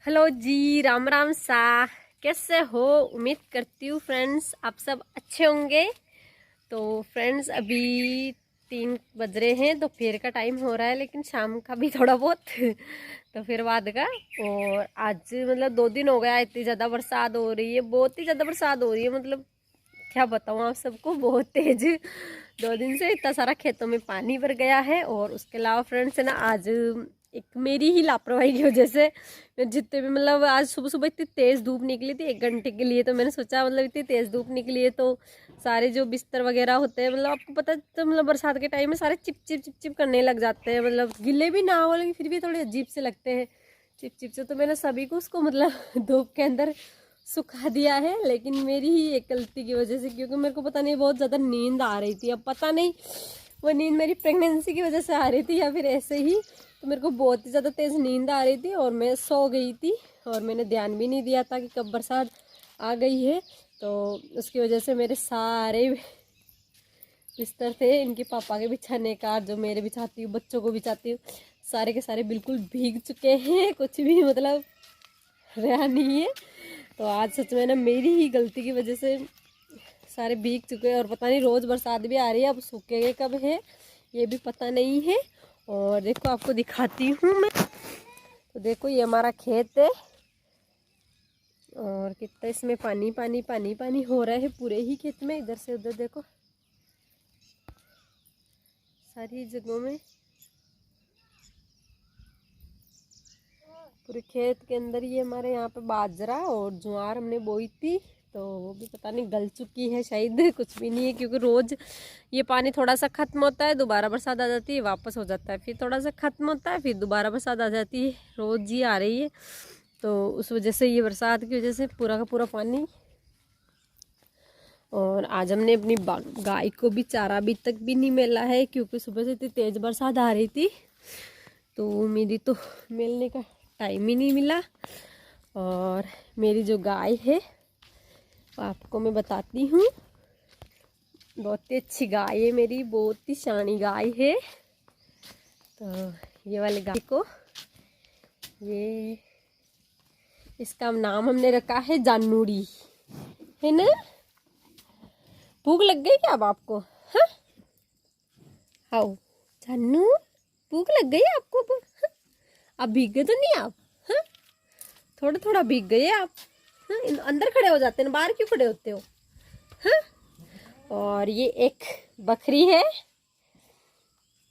Hello जी, राम राम सा। कैसे हो? उम्मीद करती हूँ फ्रेंड्स आप सब अच्छे होंगे। तो फ्रेंड्स अभी 3 बज रहे हैं, दोपहर का टाइम हो रहा है, लेकिन शाम का भी थोड़ा बहुत तो फिर बाद का। और आज मतलब 2 दिन हो गया, इतनी ज़्यादा बरसात हो रही है, बहुत ही ज़्यादा बरसात हो रही है। मतलब क्या बताऊँ आप सबको, बहुत तेज 2 दिन से इतना सारा खेतों में पानी भर गया है। और उसके अलावा फ्रेंड्स है ना, आज एक मेरी ही लापरवाही की वजह से जितने भी मतलब आज सुबह सुबह इतनी तेज़ धूप निकली थी 1 घंटे के लिए। तो मैंने सोचा मतलब इतनी तेज़ धूप निकली है तो सारे जो बिस्तर वगैरह होते हैं, मतलब आपको पता है, तो मतलब बरसात के टाइम में सारे चिप चिप चिप चिप करने लग जाते हैं। मतलब गिले भी ना हो लेकिन फिर भी थोड़े अजीब से लगते हैं चिप चिप से। तो मैंने सभी को उसको मतलब धूप के अंदर सुखा दिया है, लेकिन मेरी ही एक गलती की वजह से, क्योंकि मेरे को पता नहीं बहुत ज़्यादा नींद आ रही थी। अब पता नहीं वो नींद मेरी प्रेगनेंसी की वजह से आ रही थी या फिर ऐसे ही। तो मेरे को बहुत ही ज़्यादा तेज़ नींद आ रही थी और मैं सो गई थी और मैंने ध्यान भी नहीं दिया था कि कब बरसात आ गई है। तो उसकी वजह से मेरे सारे बिस्तर थे इनके पापा के बिछाने का, जो मेरे बिछाती हूँ, बच्चों को बिछाती हूँ, सारे के सारे बिल्कुल भीग चुके हैं, कुछ भी मतलब रहा नहीं है। तो आज सच में ना मेरी ही गलती की वजह से सारे भीग चुके हैं। और पता नहीं रोज़ बरसात भी आ रही है, अब सूखेंगे कब है ये भी पता नहीं है। और देखो आपको दिखाती हूँ मैं। तो देखो ये हमारा खेत है और कितना इसमें पानी पानी पानी पानी हो रहा है पूरे ही खेत में। इधर से उधर देखो सारी जगहों में, पूरे खेत के अंदर। ये हमारे यहाँ पे बाजरा और ज्वार हमने बोई थी, तो वो भी पता नहीं गल चुकी है शायद, कुछ भी नहीं है। क्योंकि रोज़ ये पानी थोड़ा सा ख़त्म होता है, दोबारा बरसात आ जाती है, वापस हो जाता है, फिर थोड़ा सा ख़त्म होता है, फिर दोबारा बरसात आ जाती है, रोज़ ही आ रही है। तो उस वजह से ये बरसात की वजह से पूरा का पूरा पानी। और आज हमने अपनी गाय को भी चारा अभी तक भी नहीं मिला है, क्योंकि सुबह से इतनी तेज़ बरसात आ रही थी तो मेरी तो मिलने का टाइम ही नहीं मिला। और मेरी जो गाय है आपको मैं बताती हूँ, बहुत ही अच्छी गाय है मेरी, बहुत ही शानी गाय है। तो ये वाली गाय को, ये इसका नाम हमने रखा है जानूरी, है ना। भूख लग गई क्या अब आपको? हाँ आओ जानू, भूख लग गई आपको अब? हाँ? अब भीग गए तो नहीं आप? हाँ थोड़ा थोड़ा भीग गए आप। हाँ अंदर खड़े हो जाते हैं, बाहर क्यों खड़े होते हो? हाँ। और ये एक बकरी है,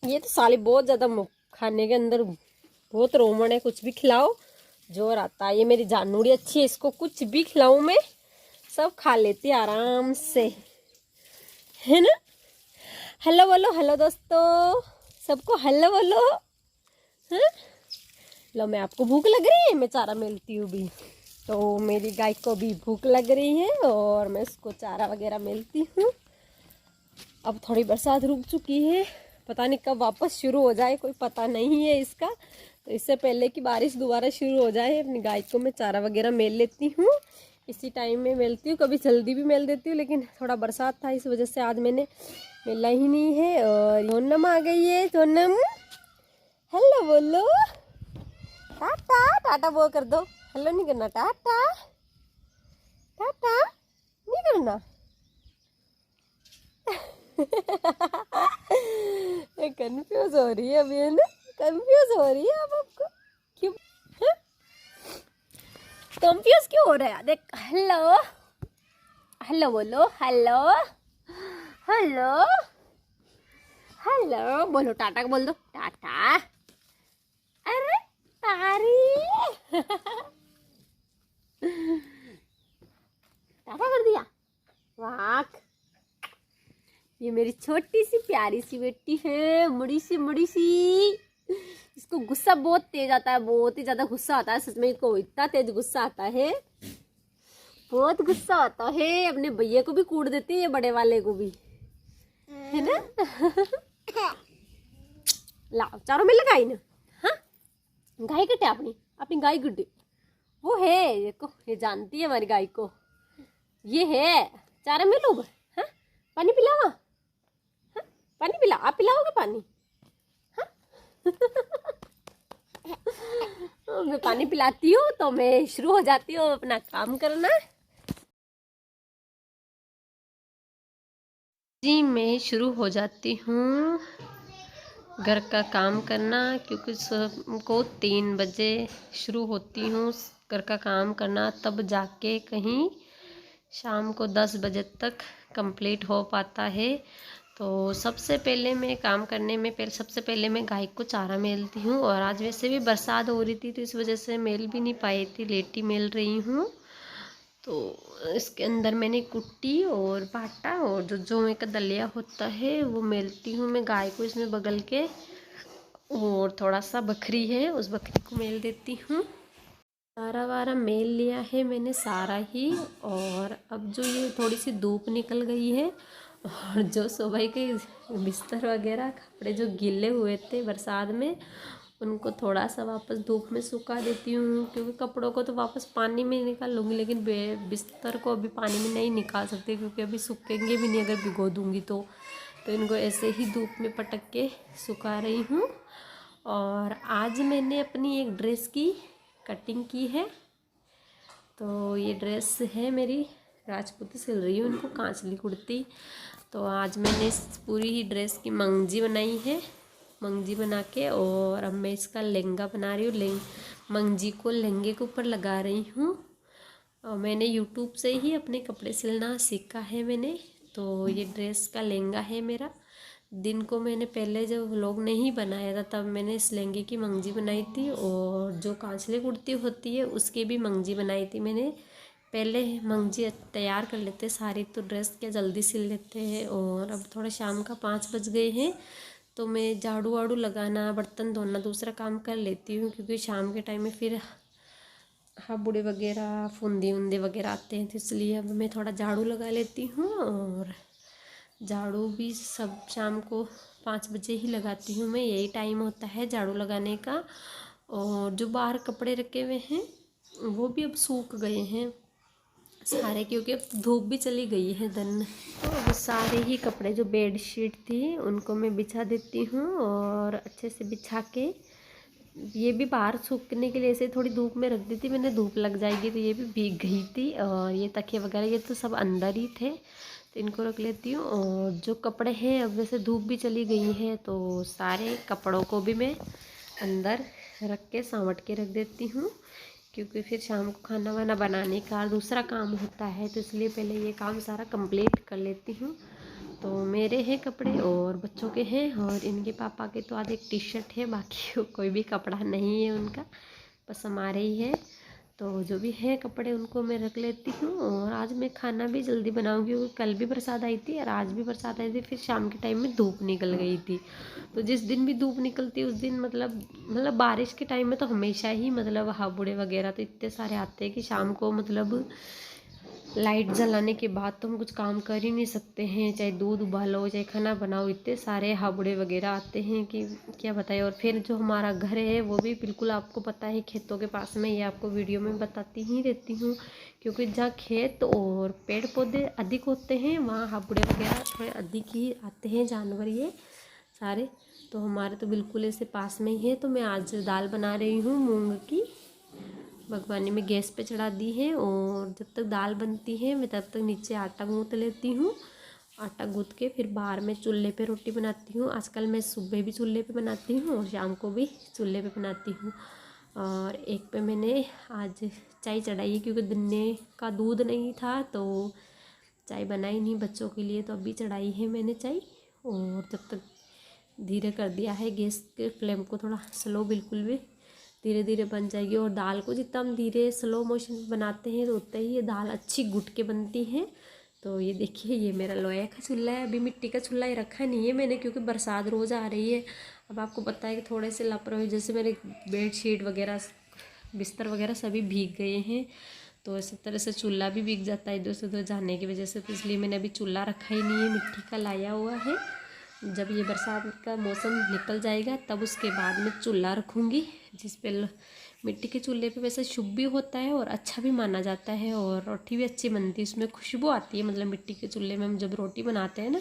ये तो साली बहुत ज़्यादा खाने के अंदर बहुत रोमन है, कुछ भी खिलाओ जोर आता है। ये मेरी जानूरी अच्छी है, इसको कुछ भी खिलाऊं मैं सब खा लेती है आराम से, है ना। हेलो बोलो, हेलो दोस्तों सबको हेलो बोलो। हाँ लो, मैं आपको भूख लग रही है, मैं चारा मिलती हूँ भी। तो मेरी गाय को भी भूख लग रही है और मैं उसको चारा वगैरह मिलती हूँ। अब थोड़ी बरसात रुक चुकी है, पता नहीं कब वापस शुरू हो जाए, कोई पता नहीं है इसका। तो इससे पहले कि बारिश दोबारा शुरू हो जाए, अपनी गाय को मैं चारा वगैरह मेल लेती हूँ। इसी टाइम में मेलती हूँ, कभी जल्दी भी मेल देती हूँ, लेकिन थोड़ा बरसात था इस वजह से आज मैंने मेला ही नहीं है। और सोनम आ गई है, सोनम हेलो बोलो, टाटा टाटा बोल कर दो। हेलो नहीं करना, टाटा टाटा नहीं करना। कंफ्यूज हो रही है अभी, है ना, कंफ्यूज हो रही है अब आपको क्यों? कंफ्यूज क्यों हो रहा है? देख, हेलो हेलो बोलो, हेलो हेलो हेलो बोलो, टाटा बोल दो, टाटा। अरे तारी टाटा कर दिया, वाह। ये मेरी छोटी सी प्यारी सी बेटी है, मुड़ी सी। इसको गुस्सा बहुत तेज आता है, बहुत ही ज्यादा गुस्सा आता है, सच में इसको इतना तेज गुस्सा आता है, बहुत गुस्सा आता है। अपने भैया को भी कूट देती है, बड़े वाले को भी, है ना। ला चारों में लगाई ना। हाँ गाय कटे अपनी, अपनी गाय गुड्डी वो है, देखो ये जानती है हमारी गाय को, ये है चारा में लोग। हाँ पानी पिलावा, हाँ पानी पिला, आप पिलाओगे पानी? हाँ मैं पानी पिलाती हूँ तो मैं शुरू हो जाती हूँ अपना काम करना। जी मैं शुरू हो जाती हूँ घर का काम करना, क्योंकि शाम को 3 बजे शुरू होती हूँ घर का काम करना, तब जाके कहीं शाम को 10 बजे तक कंप्लीट हो पाता है। तो सबसे पहले मैं काम करने में सबसे पहले मैं गाय को चारा मेलती हूँ, और आज वैसे भी बरसात हो रही थी तो इस वजह से मेल भी नहीं पाई थी, लेट ही मेल रही हूँ। तो इसके अंदर मैंने कुट्टी और बाटा और जो जौं का दलिया होता है वो मेलती हूँ मैं गाय को इसमें बगल के, और थोड़ा सा बकरी है उस बकरी को मेल देती हूँ। सारा वारा मेल लिया है मैंने सारा ही, और अब जो ये थोड़ी सी धूप निकल गई है, और जो सुबह के बिस्तर वगैरह कपड़े जो गीले हुए थे बरसात में उनको थोड़ा सा वापस धूप में सुखा देती हूँ, क्योंकि कपड़ों को तो वापस पानी में निकाल लूँगी, लेकिन बिस्तर को अभी पानी में नहीं निकाल सकती क्योंकि अभी सूखेंगे भी नहीं अगर भिगो दूँगी तो इनको ऐसे ही धूप में पटक के सुखा रही हूँ। और आज मैंने अपनी एक ड्रेस की कटिंग की है, तो ये ड्रेस है मेरी राजपूती सिल रही हूँ उनको कांचली कुर्ती। तो आज मैंने इस पूरी ही ड्रेस की मंगजी बनाई है, मंगजी बना के, और अब मैं इसका लहंगा बना रही हूँ। मंगजी को लहंगे के ऊपर लगा रही हूँ, और मैंने यूट्यूब से ही अपने कपड़े सिलना सीखा है मैंने। तो ये ड्रेस का लहंगा है मेरा। दिन को मैंने पहले जब व्लॉग नहीं बनाया था तब मैंने इस लहंगे की मंगजी बनाई थी, और जो कांचली कुर्ती होती है उसकी भी मंगजी बनाई थी मैंने। पहले मंगजी तैयार कर लेते सारी, तो ड्रेस क्या जल्दी सिल लेते हैं। और अब थोड़ा शाम का 5 बज गए हैं, तो मैं झाड़ू वाड़ू लगाना बर्तन धोना दूसरा काम कर लेती हूँ, क्योंकि शाम के टाइम में फिर हाबुड़े वगैरह फुंदी उंदे वगैरह आते हैं, तो इसलिए अब मैं थोड़ा झाड़ू लगा लेती हूँ। और झाड़ू भी सब शाम को 5 बजे ही लगाती हूँ मैं, यही टाइम होता है झाड़ू लगाने का। और जो बाहर कपड़े रखे हुए हैं वो भी अब सूख गए हैं सारे, क्योंकि अब धूप भी चली गई है दिन। तो अब सारे ही कपड़े जो बेडशीट थी उनको मैं बिछा देती हूँ, और अच्छे से बिछा के ये भी बाहर सूखने के लिए ऐसे थोड़ी धूप में रख दी थी मैंने, धूप लग जाएगी तो ये भी भीग गई थी। और ये तकिए वगैरह ये तो सब अंदर ही थे, तो इनको रख लेती हूँ। और जो कपड़े हैं अब वैसे धूप भी चली गई है तो सारे कपड़ों को भी मैं अंदर रख के साँवट के रख देती हूँ, क्योंकि फिर शाम को खाना वाना बनाने का दूसरा काम होता है, तो इसलिए पहले ये काम सारा कंप्लीट कर लेती हूँ। तो मेरे हैं कपड़े और बच्चों के हैं, और इनके पापा के तो आज एक टी शर्ट है, बाकी कोई भी कपड़ा नहीं है उनका, बस हमारे ही है। तो जो भी है कपड़े उनको मैं रख लेती हूँ। और आज मैं खाना भी जल्दी बनाऊँगी, क्योंकि कल भी बरसात आई थी और आज भी बरसात आई थी, फिर शाम के टाइम में धूप निकल गई थी। तो जिस दिन भी धूप निकलती है उस दिन मतलब बारिश के टाइम में तो हमेशा ही मतलब हावड़े वगैरह तो इतने सारे आते हैं कि शाम को मतलब लाइट जलाने के बाद तो हम कुछ काम कर ही नहीं सकते हैं, चाहे दूध उबालो चाहे खाना बनाओ, इतने सारे हावड़े वगैरह आते हैं कि क्या बताएं। और फिर जो हमारा घर है वो भी बिल्कुल आपको पता है खेतों के पास में, ये आपको वीडियो में बताती ही रहती हूँ, क्योंकि जहाँ खेत और पेड़ पौधे अधिक होते हैं वहाँ हावड़े वगैरह थोड़े अधिक ही आते हैं जानवर ये सारे। तो हमारे तो बिल्कुल ऐसे पास में ही है। तो मैं आज दाल बना रही हूँ मूँग की, भगवानी में गैस पे चढ़ा दी है, और जब तक दाल बनती है मैं तब तक नीचे आटा गूँथ लेती हूँ। आटा गूँथ के फिर बाहर में चूल्हे पे रोटी बनाती हूँ। आजकल मैं सुबह भी चूल्हे पे बनाती हूँ और शाम को भी चूल्हे पे बनाती हूँ। और एक पे मैंने आज चाय चढ़ाई है, क्योंकि दिन का दूध नहीं था तो चाय बनाई नहीं बच्चों के लिए, तो अभी चढ़ाई है मैंने चाय। और जब तक धीरे कर दिया है गैस के फ्लेम को, थोड़ा स्लो बिल्कुल भी, धीरे धीरे बन जाएगी। और दाल को जितना हम धीरे स्लो मोशन बनाते हैं तो उतना ही ये दाल अच्छी घुट के बनती है। तो ये देखिए ये मेरा लोहे का चूल्हा है, अभी मिट्टी का चूल्हा ही रखा नहीं है मैंने, क्योंकि बरसात रोज़ आ रही है। अब आपको पता है कि थोड़े से लापरवाही, जैसे मेरे बेडशीट वगैरह बिस्तर वगैरह सभी भीग गए हैं, तो इस तरह से चूल्हा भी भीग जाता है इधर से उधर जाने की वजह से। तो इसलिए मैंने अभी चूल्हा रखा ही नहीं है, मिट्टी का लाया हुआ है। जब ये बरसात का मौसम निकल जाएगा तब उसके बाद मैं चूल्हा रखूँगी, जिस पे मिट्टी के चूल्हे पे वैसे शुभ भी होता है और अच्छा भी माना जाता है, और रोटी भी अच्छी बनती है, उसमें खुशबू आती है। मतलब मिट्टी के चूल्हे में हम जब रोटी बनाते हैं ना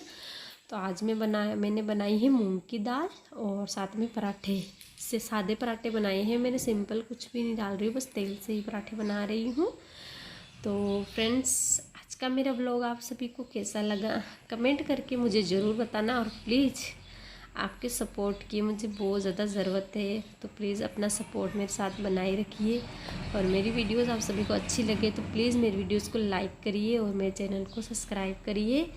तो आज मैंने बनाई है मूंग की दाल और साथ में पराठे। से सादे पराठे बनाए हैं मैंने, सिंपल, कुछ भी नहीं डाल रही हूँ, बस तेल से ही पराठे बना रही हूँ। तो फ्रेंड्स, आज का मेरा व्लॉग आप सभी को कैसा लगा कमेंट करके मुझे ज़रूर बताना। और प्लीज़ आपके सपोर्ट की मुझे बहुत ज़्यादा ज़रूरत है, तो प्लीज़ अपना सपोर्ट मेरे साथ बनाए रखिए। और मेरी वीडियोस आप सभी को अच्छी लगे तो प्लीज़ मेरी वीडियोस को लाइक करिए और मेरे चैनल को सब्सक्राइब करिए।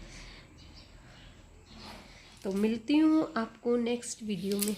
तो मिलती हूँ आपको नेक्स्ट वीडियो में।